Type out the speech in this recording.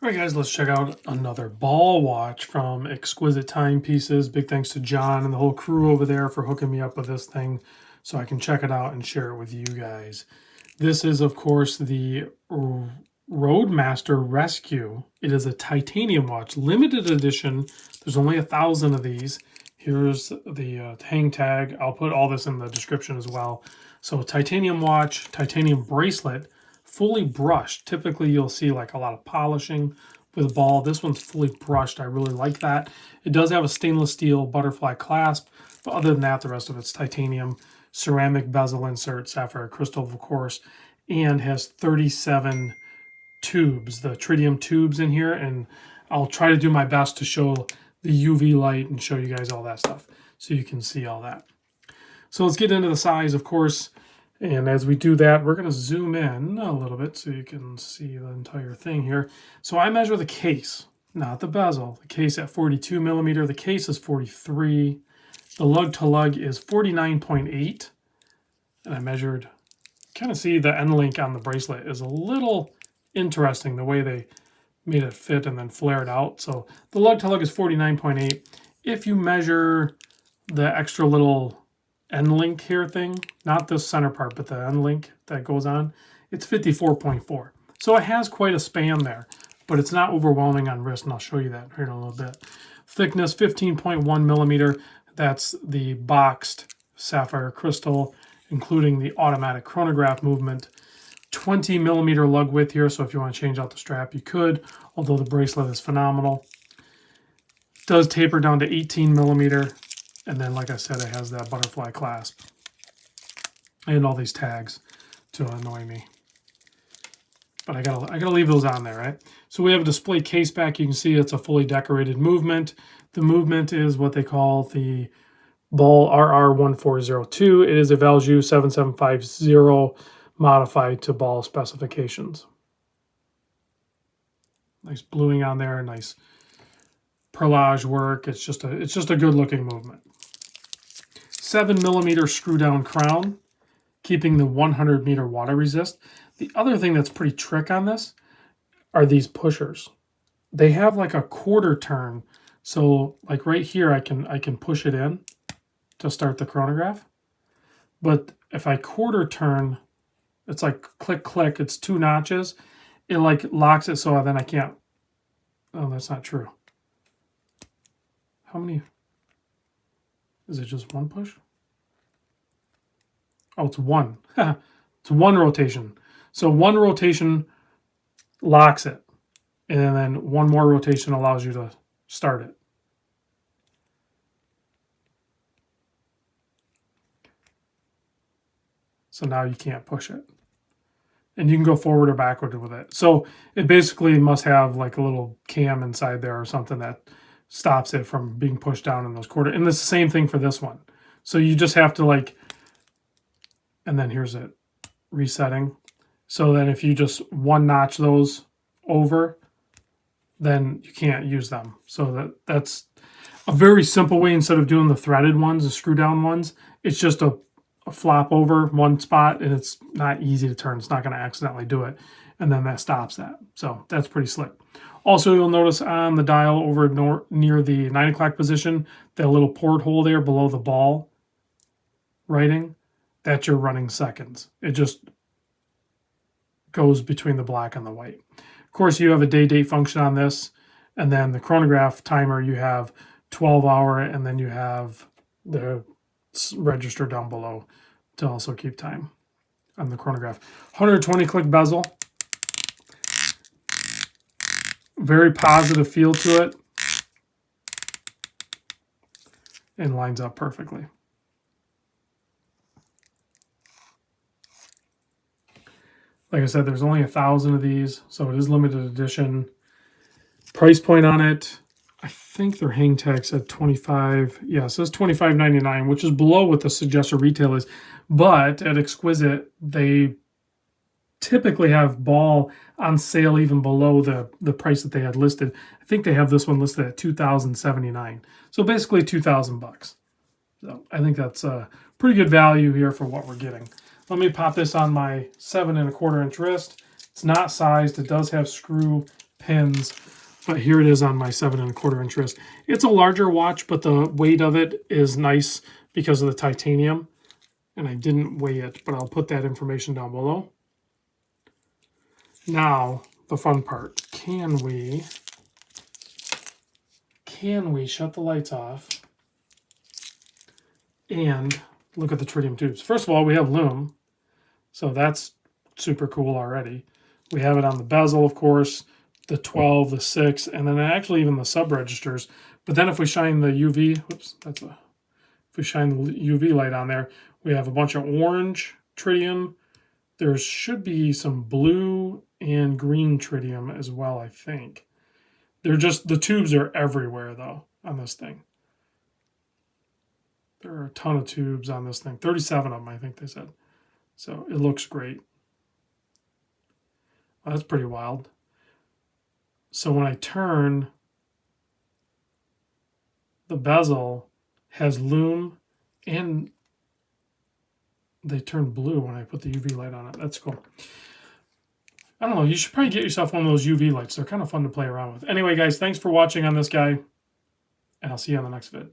All right, guys, let's check out another ball watch from Exquisite Timepieces. Big thanks to John and the whole crew over there for hooking me up with this thing so I can check it out and share it with you guys. This is, of course, the Roadmaster Rescue. It is a titanium watch, limited edition. There's only 1,000 of these. Here's the hang tag. I'll put all this in the description as well. So titanium watch, titanium bracelet, fully brushed. Typically you'll see like a lot of polishing with a ball. This one's fully brushed. I really like that. It does have a stainless steel butterfly clasp, but other than that, the rest of it's titanium, ceramic bezel insert, sapphire crystal, of course, and has 37 tubes, the tritium tubes in here, and I'll try to do my best to show the UV light and show you guys all that stuff so you can see all that. So let's get into the size, of course. And as we do that, we're going to zoom in a little bit so you can see the entire thing here. So I measure the case, not the bezel. The case at 42 millimeter. The case is 43. The lug to lug is 49.8. And I measured, kind of see the end link on the bracelet is a little interesting, the way they made it fit and then flare it out. So the lug to lug is 49.8. If you measure the extra little end link here thing, not this center part, but the end link that goes on, it's 54.4. So it has quite a span there, but it's not overwhelming on wrist, and I'll show you that here in a little bit. Thickness, 15.1 millimeter. That's the boxed sapphire crystal, including the automatic chronograph movement. 20 millimeter lug width here, so if you want to change out the strap, you could, although the bracelet is phenomenal. It does taper down to 18 millimeter. And then, like I said, it has that butterfly clasp and all these tags to annoy me. But I gotta leave those on there, right? So we have a display case back. You can see it's a fully decorated movement. The movement is what they call the Ball RR1402. It is a Valjoux 7750 modified to ball specifications. Nice bluing on there, nice perlage work. It's just a good looking movement. 7 millimeter screw down crown, keeping the 100 meter water resist. The other thing that's pretty trick on this are these pushers. They have like a quarter turn. So like right here, I can push it in to start the chronograph. But if I quarter turn, it's like click, click, it's 2 notches. It like locks it so then I can't, oh, that's not true. How many? Is it just one push? Oh, it's one. It's one rotation. So one rotation locks it. And then one more rotation allows you to start it. So now you can't push it. And you can go forward or backward with it. So it basically must have like a little cam inside there or something that stops it from being pushed down in those quarter. And it's the same thing for this one. So you just have to like, and then here's it resetting. So then if you just one notch those over, then you can't use them. So that's a very simple way. Instead of doing the threaded ones, the screw down ones, it's just a flop over one spot, and it's not easy to turn. It's not going to accidentally do it. And then that stops that. So that's pretty slick. Also, you'll notice on the dial over near the 9 o'clock position, that little porthole there below the ball writing, that's your running seconds. It just goes between the black and the white. Of course, you have a day-date function on this, and then the chronograph timer, you have 12-hour, and then you have the register down below to also keep time on the chronograph. 120 click bezel. Very positive feel to it. And lines up perfectly. Like I said, there's only 1,000 of these, so it is limited edition. Price point on it, I think their hang tag said $25. Yeah, it says $25.99, which is below what the suggested retail is. But at Exquisite, they typically have ball on sale even below the price that they had listed. I think they have this one listed at $2,079. So basically $2,000. So I think that's a pretty good value here for what we're getting. Let me pop this on my 7 1/4 inch wrist. It's not sized. It does have screw pins. But here it is on my 7 1/4 inch wrist. It's a larger watch, but the weight of it is nice because of the titanium. And I didn't weigh it, but I'll put that information down below. Now, the fun part. Can we shut the lights off and look at the tritium tubes? First of all, we have lume, so that's super cool already. We have it on the bezel, of course, the 12, the 6, and then actually even the sub-registers. But then if we shine the UV, if we shine the UV light on there, we have a bunch of orange tritium. There should be some blue and green tritium as well, I think. They're just, the tubes are everywhere, though, on this thing. There are a ton of tubes on this thing. 37 of them, I think they said. So it looks great. Well, that's pretty wild. So when I turn, the bezel has lume, and they turn blue when I put the UV light on it. That's cool. I don't know. You should probably get yourself one of those UV lights. They're kind of fun to play around with. Anyway, guys, thanks for watching on this guy, and I'll see you on the next vid.